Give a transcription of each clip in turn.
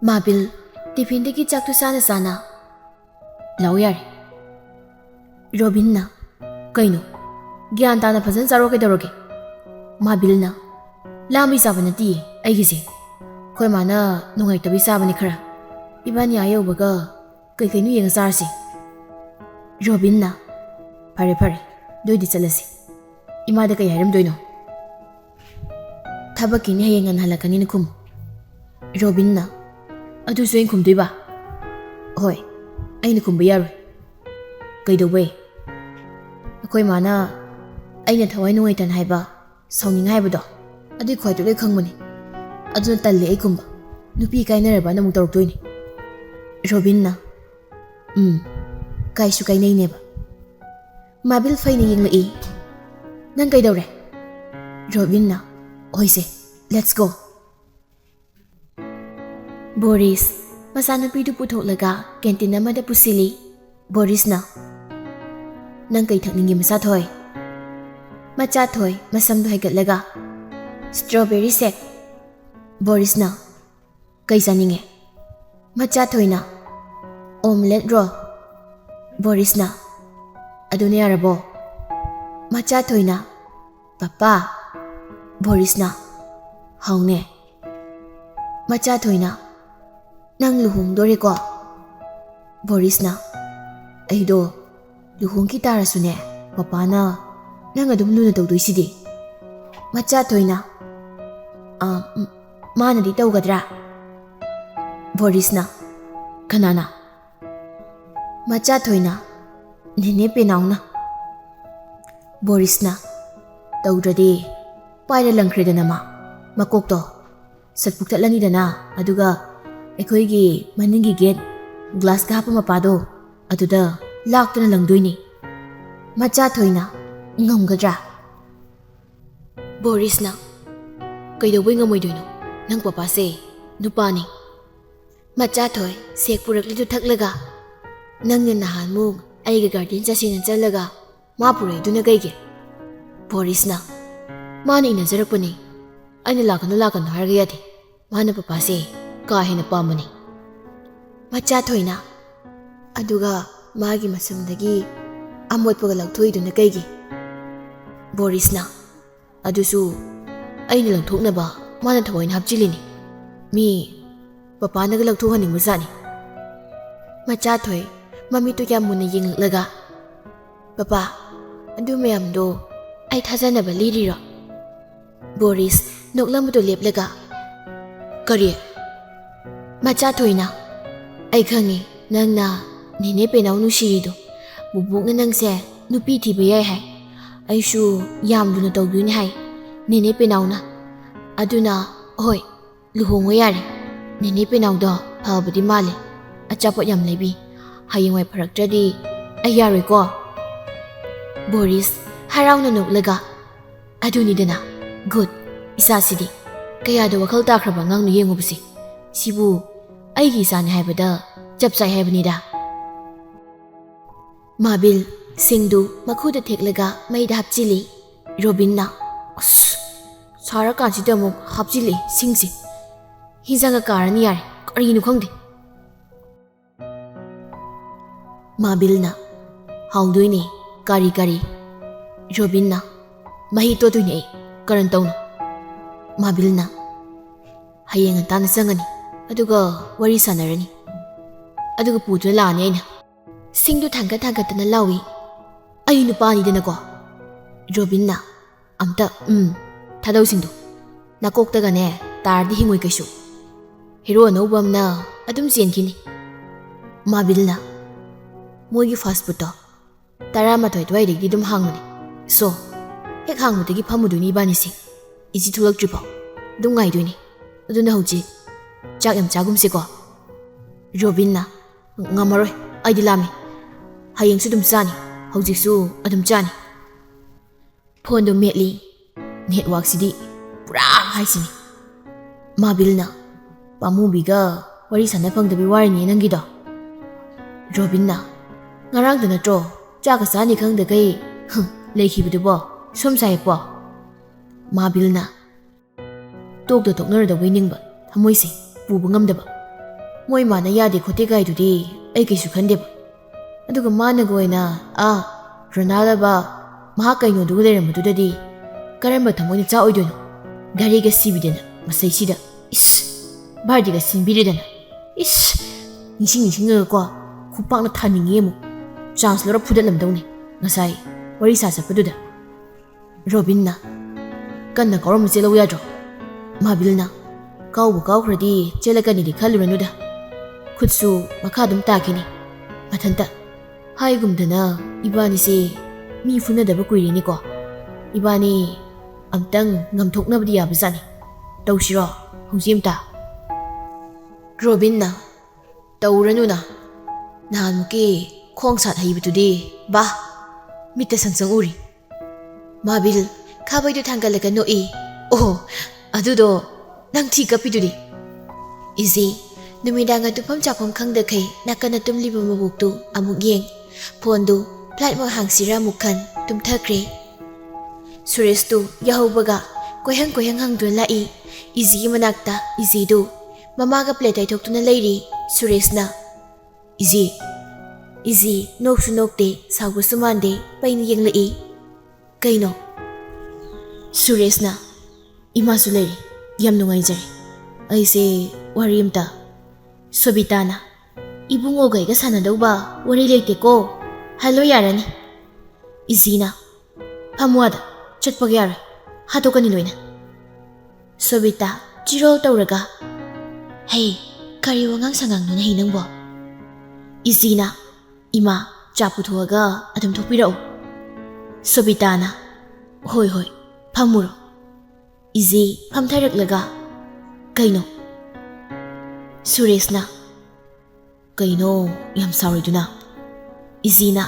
Mabil, टिफिनदगी चाकटु साना साना लाओ यारे robin ना कइनो ज्ञान ताना फजन चारो कइदौरगे माबिल ना लामी चाबा नती अइगिसे खोय माना नुंगाइतबि चाबनि खरा इबानी आयोबगा कई कइनो येंगा चारसि रोबिन ना फरे फरे दोइदि चलसि इमादा कई हाइरमदोइनो थबकिनि हयेंग हलकनि न खुम रोबिन ना अदुसु एं खुमदोइबा होय अइना खुमबा यारोय कइदौबै अखोय माना अइना थवाइ नुंगाइतन हाइबा साउनिंग हाइबदो अदुइ खोइदो लोइ खंबनि अदुना तल्ले अइ खुमबा नुपि काइनरबा नमु तौरक्तोइनि रोबिन ना काइसु काइनैनेबा माबिल फैना येंगलइ नंग कइदौरे रोबिन ना होइसे लेट्स गो बोरिस मचानुपीदु पुथोक्लगा कैंटीन अमदा पुसिली बोरिस ना नंग कई थकनिंगे मचाथोय मचाथोय मसमदु हाइगतलगा स्ट्रॉबेरी शेक बोरिस ना कई चानिंगे मचाथोय ना ऑमलेट रोल बोरिस ना अदुने यारबो मचाथोय ना पापा बोरिस ना हाउने मचाथोय ना नंग लुहोंगदोरेको बोरिस ना अइदो लुहोंगी तारसुने पपाना नंग अदुम लुना तौदोइसिदि मचाथोय ना मानदि तौगद्रा बोरिस ना कनाना मचाथोय ना नेने पेनाउना बोरिस ना तौद्रदि पाइरा लंख्रेदना मा मकोक्तो सटपुक्तलनिदना अदुगा अखोइगी मनिंगी गेट ग्लास का हाप मपादो अदुदा लाक्तना लंगदोइनि मचाथोय ना ngमगद्रा बोरिस ना कइदौबै ngमोइदोइनो नंग पपासे नुपानि मचाथोय सेक पुरक्लिदु थक्लगा नंग नहानमु अइगा गार्डन चसिन चलगा मा पुरैदुना कइगे बोरिस ना माने इनजरकपनि अइना लाकनु हारगा यादे माना पपासे का हेना पामनि मचाथोय ना अदुगा मागी मसमदगी अमोटपगा लौथोइदुना कइगे बोरिस ना अदुसु अइना लौथोकनबा माना थवैना हपचिलिनि मी पपानागा लौथोहनिंगबजानि मचाथोय ममितो या मुना येंगलगा पपा अदु मयामदो अइ थाजनबा लिरिरो बोरिस नोकलमदो लेपलगा करी मचाथोय ना अइ खंगी नंगना नेने पेनाउ नुसिरिदो बुबुकना नंगसे नुपि थिबा याय हाय अइसु यामदुना तौदुनि हाय नेने पेनाउना अदुना होय लुहोंगो यारे नेने पेनाउदो फबदि माले अचापोट याम लेबि हयेंवाय फरक्त्रदि अइ यारोयको बोरिस हराउना नोकलगा अदुनिदना गुड इसासिदि कयादो वखल ताख्रबा ngang येंगुबसि सिबु अइगी इसानि हाइबदा चपचाइ हाइबनिदा माबिल सिंदु मखुदा थेक्लगा मैदा हपचिली रोबिन ना सारा कांसिदा अमुक हपचिली सिंगसि हिजांगा कारनि यारे करिनु खंगदे माबिल ना हाउदोइने कारी रोबिन ना मही तोदुइने करन तौना माबिल ना हयेंग ताना चंगनी अदुगा वरी सानरनी अदुगा पुदुना लानी आइना सिंगदु थांगतना लावी अइ नुपानिदनको रोबिन ना अमता थादौ सिंदु नाकोक्तगने तारदि हिंगोइ कैसु हिरो अनौबमना अदुम चेनखिनि माबिल ना मोइगी फास्ट फूड तरामाथोय द्वाइदगी दुम हांगमनि सो हेक हांगबदगी फमुदुनि बानिसि इजि थुलक्ट्रिपो दुम गाइदुनि अदुना हौजि चाक यम चागुमसिको रोबिन ना ngamaroy aidi lami hayengsu dum chani hojiksu adum chani phone do metli network sidi pura haisini mabil na pamubiga wari sana phangdabi warni nangido robin na ngarang dana tro chaka sani khangda kai leikhibidu bo somsai po mabil na tok da toknar da winning ba thamoisi pubu ngamdaba ꯃꯣꯏ ꯃꯥꯅ ꯌꯥꯗꯦ ꯈꯣꯠꯇꯦ ꯀꯥꯏꯗꯨꯗꯤ ꯑꯩ ꯀꯩꯁꯨ ꯈꯟꯗꯦꯕ ꯑꯗꯨꯒ ꯃꯥꯅꯒ ꯑꯣꯏꯅ ꯔꯣꯅꯥꯜꯗꯕ ꯃꯍꯥꯛ ꯀꯩꯅꯣꯗꯨꯒ ꯂꯩꯔꯝꯕꯗꯨꯗꯗꯤ ꯀꯔꯝꯕ ꯊꯃꯣꯏꯅ ꯆꯥꯛꯑꯣꯏꯗꯣꯏꯅꯣ ꯒꯥꯔꯤꯒ ꯁꯤꯕꯤꯗꯅ ꯃꯁꯩꯁꯤꯗ ꯏꯁ ꯚꯥꯔꯗꯤꯒ ꯁꯤꯟꯕꯤꯔꯦꯗꯅ ꯏꯁ ꯅꯤꯡꯁꯤꯡꯉꯒꯀꯣ ꯈꯨꯄꯥꯛꯅ ꯊꯥꯅꯤꯡꯉꯦ ꯑꯃꯨꯛ ꯆꯥꯟꯁ ꯂꯧꯔ ꯐꯨꯗꯠꯂꯝꯗꯧꯅꯤ ꯉꯁꯥꯏ ꯋꯥꯔꯤ ꯁꯥ ꯆꯠꯄꯗꯨꯗ ꯔꯣꯕꯤꯟꯅ ꯀꯟꯅ ꯀꯥꯎꯔꯝꯕ ꯆꯦꯜꯂꯧ ꯌꯥꯗ꯭ꯔꯣ ꯃꯥꯕꯤꯜꯅ ꯀꯥꯎꯕ ꯀꯥꯎꯈ꯭ꯔꯗꯤ ꯆꯦꯜꯂꯛꯀꯅꯤꯗꯤ ꯈꯜꯂꯨꯔꯅꯨꯗ ꯈꯨꯠꯁꯨ ꯃꯈꯥ ꯑꯗꯨꯝ ꯇꯥꯈꯤꯅꯤ ꯃꯊꯟꯇ ꯍꯥꯏꯒꯨꯝꯗꯅ ꯏꯕꯥꯅꯤꯁꯦ ꯃꯤ ꯐꯨꯅꯗꯕ ꯀꯨꯏꯔꯦꯅꯤꯀꯣ 이반이 암땅 ngầm 야부자니 떠우시러 홍지임다 로빈나 떠우르누나 나한무기 콩삿 하이부두디 바 밑에 상상 우리 마빌 카바이도 당갈래가 노이 오 아두도 낭티 까피두디 이지 누미당가 두펌 자펌 캉드카이 나까나 tum리부 마북도 아묵이행 폰도 플랫폼 항시라 묵한 tumthakre 수레스도 야호바가 고향 항돈 라이 이지 만akta 이지도 마마가 플레이타이 톡투나 레이리 수레스나 이지 녹수 녹데 사고수 만데 빠이니 yenglai kaino 수레스나 이마수 레이리 ꯌꯥꯝ ꯅꯨꯡꯉꯥꯏꯖꯔꯦ ꯑꯩꯁꯦ ꯋꯥꯔꯤ ꯑꯃꯇ ꯁꯣꯕꯤꯇꯥꯅ 이붕어가 이가 사나ꯗꯧꯕ ꯋꯥꯔꯤ ꯂꯩꯇꯦꯀꯣ ꯍꯜꯂꯣ ꯌꯥꯔꯅꯤ 이지나 ꯐꯝꯋꯥꯗ ꯆꯠꯄꯒ ꯌꯥꯔꯣꯏ ꯍꯥꯠꯇꯣꯛꯀꯅꯤ ꯂꯣꯏꯅ ꯁꯣꯕꯤꯇꯥ ꯆꯤꯔꯣꯜ ꯇꯧꯔꯒ ꯍꯦ ꯀꯔꯤ ꯋꯥꯉꯥꯡ ꯁꯉꯥꯡꯅꯣꯅꯦ ꯍꯦ ꯅꯪꯕꯣ 이지나 이마 ꯆꯥ ꯄꯨꯊꯣꯛꯑꯒ ꯑꯗꯨꯝ ꯊꯣꯛꯄꯤꯔꯛꯎ ꯁꯣꯕꯤꯇꯥꯅ ꯍꯣꯏ ꯐꯝꯃꯨꯔꯣ 이지 ꯐꯝꯊꯔꯛꯂꯒ ꯀꯩꯅꯣ 수레스나 ꯀꯩꯅꯣ ꯌꯥꯝ ꯁꯥꯎꯔꯤꯗꯨꯅ 이지나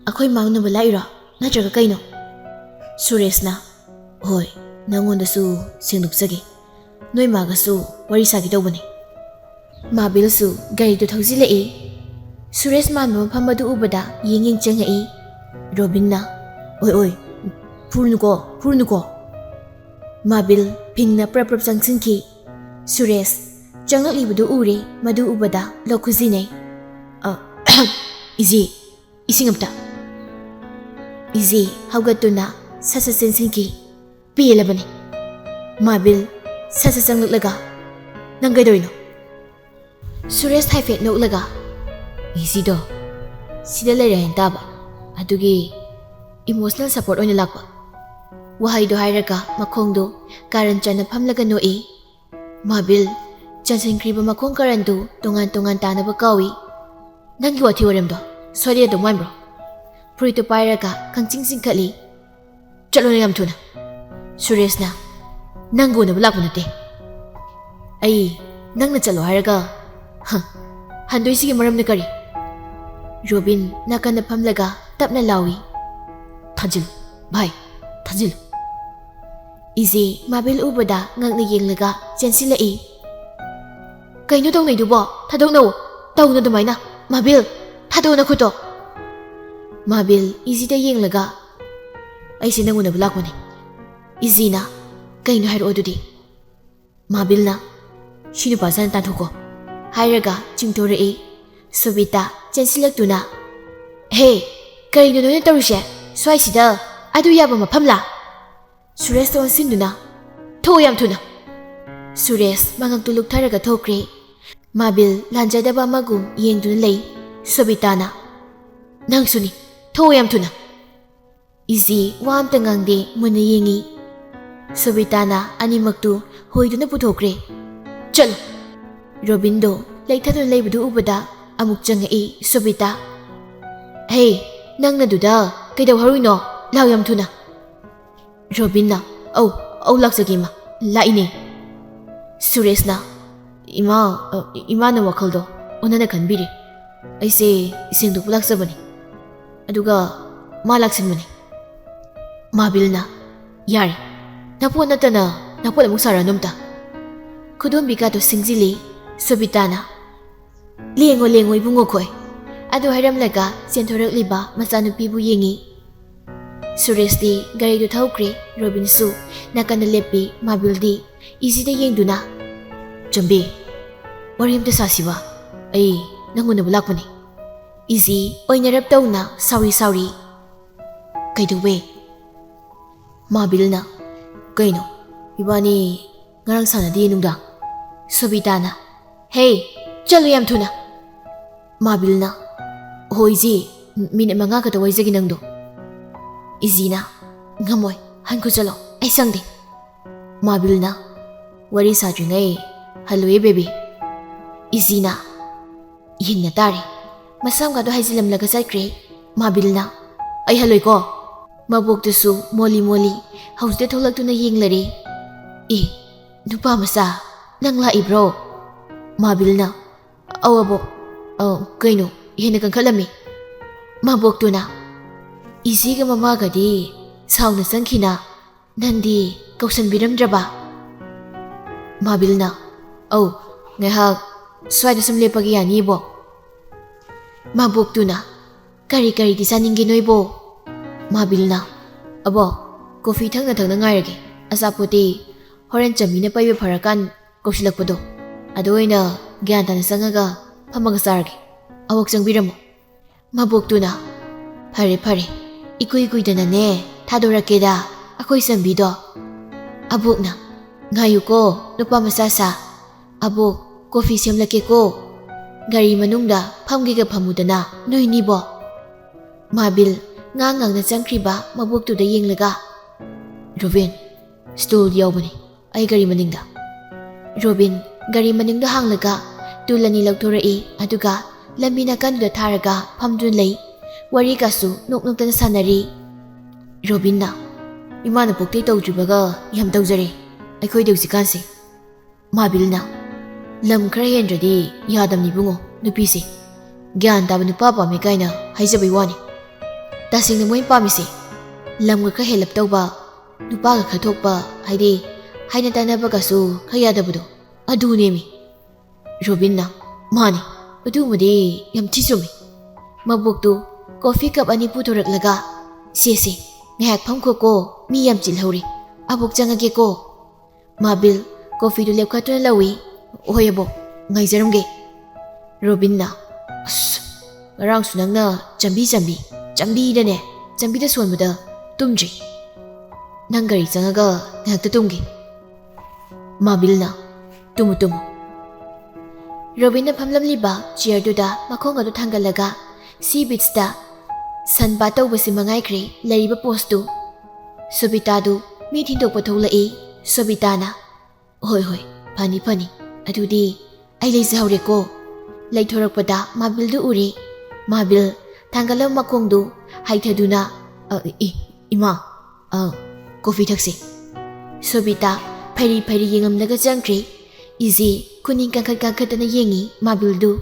ꯑꯩꯈꯣꯏ ꯃꯥꯡꯅꯕ ꯂꯥꯛꯏꯔꯣ ꯅꯠꯇ꯭ꯔꯒ ꯀꯩꯅꯣ 수레스나 ꯍꯣꯏ ꯅꯪꯉꯣꯟꯗꯁꯨ ꯁꯦꯡꯗꯣꯛꯆꯒꯦ ꯅꯣꯏ ꯃꯥꯒꯁꯨ ꯋꯥꯔꯤ ꯁꯥꯒꯦ ꯇꯧꯕꯅꯦ 마빌ꯁꯨ ꯒꯥꯔꯤꯗꯨ ꯊꯧꯖꯤꯜꯂꯛꯏ 수레스 ꯃꯥꯟꯕ ꯃꯐꯝ ꯑꯗꯨ ꯎꯕꯗ ꯌꯦꯡ ꯆꯪꯉꯛꯏ 로빈나 ꯑꯣꯏ ꯐꯨꯔꯨꯅꯨꯀꯣ 마빌 ꯐꯤꯡꯅ ꯄ꯭ꯔꯞ ꯆꯪꯁꯤꯟꯈꯤ 수레스 ꯆꯪꯂꯛꯂꯤꯕꯗꯨ ꯎꯔꯦ ꯃꯗꯨ ꯎꯕꯗ ꯂꯣꯛ ꯈꯨꯖꯤꯟꯅꯩ 이지 이ꯁꯤꯡ ꯑꯝꯇ 이지 ꯍꯧꯒꯠꯇꯨꯅ ꯁꯠ ꯆꯦꯟꯁꯤꯟꯈꯤ ꯄꯦꯜꯂꯕꯅꯤ 마빌 ꯁꯠ ꯆꯪꯂꯛꯂꯒ ꯅꯪ ꯀꯩꯗꯧꯔꯤꯅꯣ 수레스 ꯍꯥꯏꯐꯦꯠ ꯅꯣꯛꯂꯒ 이지ꯗꯣ ꯁꯤꯗ ꯂꯩꯔꯦ ꯍꯥꯏꯅ ꯇꯥꯕ ꯑꯗꯨꯒꯤ ꯏꯃꯣꯁꯅꯦꯜ ꯁꯄꯣꯔꯠ ꯑꯣꯏꯅ ꯂꯥꯛꯄ ꯋꯥꯍꯩꯗꯣ ꯍꯥꯏꯔꯒ ꯃꯈꯣꯡꯗꯣ ꯀꯥꯔꯟ ꯆꯟꯅ ꯐꯝꯂꯒ ꯅꯣꯛꯏ 마빌 ꯆꯟꯁꯤꯟꯈ꯭ꯔꯤꯕ ꯃꯈꯣꯡ ꯀꯥꯔꯟꯗꯨ ꯇꯣꯉꯥꯟ ꯇꯥꯅꯕ ꯀꯥꯎꯏ ꯅꯪꯒꯤ ꯋꯥꯊꯤ ꯋꯥꯔꯦꯝꯗꯣ ꯁꯣꯏꯗꯦꯗꯧ ꯃꯥꯟꯕ꯭ꯔꯣ ꯐꯨꯔꯤꯠꯇꯨ ꯄꯥꯏꯔꯒ ꯈꯪꯆꯤꯡ ꯆꯤꯡꯈꯠꯂꯤ ꯆꯠꯂꯣꯅ ꯌꯥꯝ ꯊꯨꯅ 수레스나 ꯅꯪꯒ ꯎꯅꯕ ꯂꯥꯛꯄ ꯅꯠꯇꯦ ꯑꯩ ꯅꯪꯅ ꯆꯠꯂꯣ ꯍꯥꯏꯔꯒ ꯍꯟꯗꯣꯏꯁꯤꯒꯤ ꯃꯔꯝꯅ ꯀꯔꯤ 로빈 나간다 팜라가 땀나 라위 타질 바이 타질 이제 마빌 우버다 ngakna yenglaga censilai kaino tongnaidubо thadokno tawna dumaina 마빌 thadona khuto 마빌 이지다 yenglaga aisi nanguna bulakone 이지나 kaino hairo odudi 마빌나 shinu pasan tanthoko hairaga chingtorei 소비타 ꯆꯦꯟꯁꯤꯜꯂꯛꯇꯨꯅ ꯍꯦ ꯀꯔꯤꯅꯣ ꯅꯣꯏꯅ ꯇꯧꯔꯤꯁꯦ ꯁ꯭ꯋꯥꯏꯁꯤꯗ ꯑꯗꯨ ꯌꯥꯕ ꯃꯐꯝꯂꯥ 수레스도 ꯑꯣꯟꯁꯤꯟꯗꯨꯅ ꯊꯣꯛꯎ ꯌꯥꯝ ꯊꯨꯅ 수레스 ꯃꯉꯛꯇꯨ ꯂꯨꯛꯊꯔꯒ ꯊꯣꯛꯈ꯭ꯔꯦ 마빌 ꯂꯥꯟꯖꯗꯕ ꯑꯃꯒꯨꯝ ꯌꯦꯡꯗꯨꯅ ꯂꯩ 소비타ꯅ ꯅꯪꯁꯨꯅꯤ ꯊꯣꯛꯎ ꯌꯥꯝ ꯊꯨꯅ 이지 ꯋꯥ ꯑꯝꯇ ꯉꯥꯡꯗꯦ ꯃꯨꯟꯅ ꯌꯦꯡꯉꯤ 소비타ꯅ ꯑꯅꯤꯃꯛꯇꯨ ꯍꯣꯏꯗꯨꯅ ꯄꯨꯊꯣꯛꯈ꯭ꯔꯦ ꯆꯠꯂꯣ 로빈도 ꯂꯩꯊꯗꯨꯅ ꯂꯩꯕꯗꯨ ꯎꯕꯗ ꯑꯃꯨꯛ ꯆꯪꯉꯛꯏ 소비타 ꯍꯦ ꯅꯪꯅ ꯗꯨꯗ ꯀꯩꯗꯧ ꯍꯧꯔꯤꯅꯣ ꯂꯥꯎ ꯌꯥꯝ ꯊꯨꯅ 로빈나 ꯑꯧ ꯂꯥꯛꯆꯒꯦ ꯏꯃꯥ ꯂꯥꯛꯏꯅꯦ 수레스나 이마는 와클도 오나나 간비리 ꯑꯩꯁꯦ ꯏꯁꯤꯡꯗꯨꯄꯨ ꯂꯥꯛꯆꯕꯅꯤ ꯑꯗꯨꯒ ꯃꯥ ꯂꯥꯛꯁꯤꯟꯕꯅꯤ 마빌나 ꯌꯥꯔꯦ ꯅꯄꯣꯠ ꯅꯠꯇꯅ ꯅꯄꯣꯠ ꯑꯃꯨꯛ ꯁꯥꯔꯅꯨ ꯑꯝꯇ ꯈꯨꯗꯣꯝꯕꯤꯒꯥꯗꯣ ꯁꯤꯡꯖꯤꯜꯂꯤ 소비타나 ꯂꯦꯡꯉꯣ 이bungo ꯈꯣꯏ ꯑꯗꯨ ꯍꯥꯏꯔꯝꯂꯒ ꯆꯦꯟꯊꯣꯔꯛꯂꯤꯕ ꯃꯆꯥꯅꯨꯄꯤꯕꯨ ꯌꯦꯡꯉꯤ 수레스ꯗꯤ ꯒꯥꯔꯤꯗꯨ ꯊꯧꯈ꯭ꯔꯦ 로빈ꯁꯨ ꯅꯥꯀꯟꯗ ꯂꯦꯞꯄꯤ 마빌ꯗꯤ 이지ꯗ ꯌꯦꯡꯗꯨꯅ ꯆꯝꯕꯤ wari amta sasiba. Ay nangunaba lakpani. Easy oinarap tawna sorry. Kaiduwe. Mabil na. Kaino? Ibani ngarang sanadi nungdang. Sobita na. Hey, chalo yam thuna. Mabil na. Oh Easy, minute mga kataway sa ginangdo. Easy na. Ngamoy, hanko chalo. Ay sangdi. Mabil na. Wari sa ngay. Haloy baby. Easy na. Ihin na tari. Masam ka do hay silam laga sa kre. Mabil na. Ay haloy ko. Mabuk tusu moli. Haus de tholak tu na ying lari. Nupa masa. Nang lai bro. Mabil na. Abo. Kaino. Ihin na kang kalami. Mabuk tu na. Easy ka mamaga di. Saw na sangkina. Nandi. Kausan biram draba. Mabil na. Ngahag. Sway na samle pag-iyan ibo. Mabuk tu na. Kari di saning ginoy bo. Mabil na. Abo, coffee thang na ngayrage. Asaputi, horen chami na paibe parakan, kausilak po do. Adoy na, gyanta na sangaga, pamagasarage. Awag sang biramo. Mabuk tu na. Pare. Ikuy da na ne, tadorake da, ako'y sambido. Abuk na. Ngayo ko, nupamasasa. Abuk, coffee siyamlake ko. Gari manungda, pamgiga pamuda na, noy nibo. Mabil, ngang na changkriba mabuktuda yenglaga. Robin, stool yawbani. Ay gari maningda. Robin, gari maningda hanglaga. Tulani lagturai, aduga, lambi na kanduda tharaga, pamdun lay. Wari kasu, nukta na sanari. Robin na. Imana pukti tawjubaga, yam tawjari. Ay ko'y dawsikansi. Mabil na. Lam khara hendradi, yadam ni bungo, nupisi. Gyan taba nupapa may kay na, haysabay wani. Tasing na mo yung pamisi. Lam ka helap daw ba? Nupa ka katok ba? Haydi, hay na tanaba kaso, kaya dabado. Adu nemi. Robin na. Mani, adu mo di, yam tisumi. Mabuktu, coffee cup ani puturak laga. Sisi, ngayak pamko ko, mi yam chilhuri. Abuk jangage ko. Mabil, coffee du lep ka to na lawi. Oy abo, ngay zarumge. Robin na. Ngarang sunang na, jambi. Jambi da ne, jambi da suwan mo da, tumji. Nang gari sangaga, ngagta tumgi. Mabil na, tumu. Robin na pamlam liba, chair do da, makonga do thanggalaga, sea beach da, san bataw basi mangay kre, lariba posto. Sobita do, mi tindok patawla sobita na. Hoy, pani. Adudi, ay laysaw ko. Laythorak pada, mabil do uri. Mabil, tanggalam makong do, haytadu na. Ima, coffee taxi. Sobita, pari yengam naga jangkri. Easy, kuning kangkat na yengi, mabil do.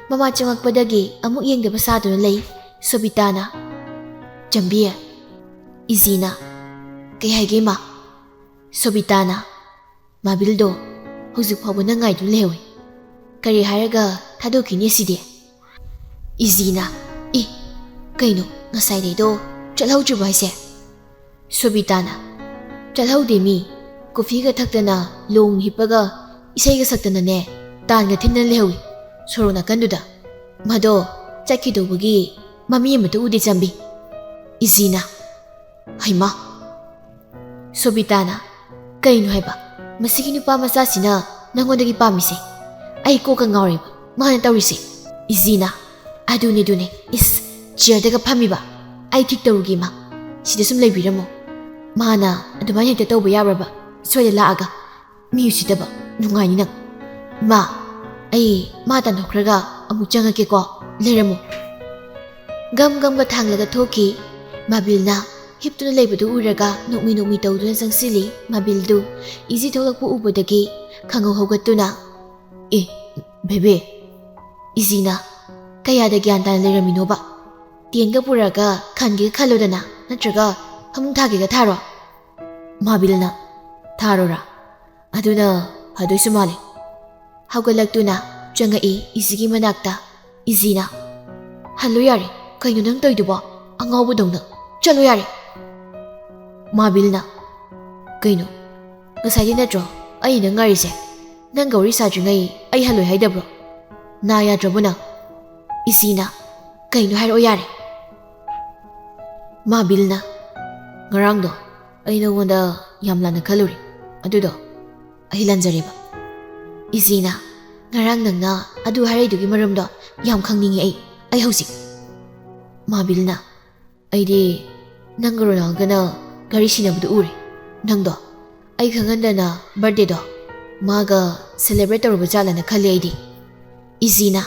Mama changak padagi, amuk yeng da pasado na lay. Sobita na. Jambiya. Easy na. Kaya ma. Sobita na. Mabil do. Huzuk pa na ngay do lewe. Kari haraga, tadoki niya si de. Easy na. Kaino, ngasay day do, chalhaw juba siya. Sobita na. Chalhaw de mi, coffee ka takta na, long hipaga, isay ka sakta na ne, taan nga tinan lewe. Soro na kanduda. Mado, chakido bagi, mami mato udi zambi. Easy na. Hay ma. Sobita na. Kaino hay ba? Masigino pa masasi na, nangondagi pamisi. Ay ko kang ngawari ba? Mahal na tawisi. Easy na. Adune. Chair daga pami ba? Ay tik tawugi ma. Sida sum laybira mo. Mana, adumanya hita tawba yabra ba? Swaya laaga. Miyu sida ba? Nungay ni nang. Ma, ay matan hokraga amuk jangake ko. Lera mo. Gam ka thanglaga thoki. Mabil na. Hip to na laybado uraga. Nukmi tawdo na sang sili. Mabil do. Easy tawlag po ubodagi. Kangaw hugat to na. Bebe. Easy na. Kaya da gyanta na leramino ba? Tiyan ka puraga, kangi ka kaloda na, natraga, hamung thagi ka tharo. Mabil na, tharo ra. Ado na, hadoy sumali. Hawgalag to na, dyan nga isigi manakta, Easy na. Halo yari, kayo nang toy ba? Ang ngaw daw na, chalo yari. Mabil na. Kayo, ngasay din na dro, ay nang ngari siya. Nang gauri sadringai ai haloi haidabro. Na yadrabo nang. Isina, kaino hairo yare. Mabilna, ngarangdo, ai nangwanda yamlana kaluri. Adudo, ai lanjariba. Isina, ngarang nangna adu haraidugi maramdo yam khangningi ai hausi. Mabilna, aidi nangaro nangana gari sinabudu uri. Nangdo, ai khangandana birthday do. Maga celebrate tawruba jalana khali aidi. Isina,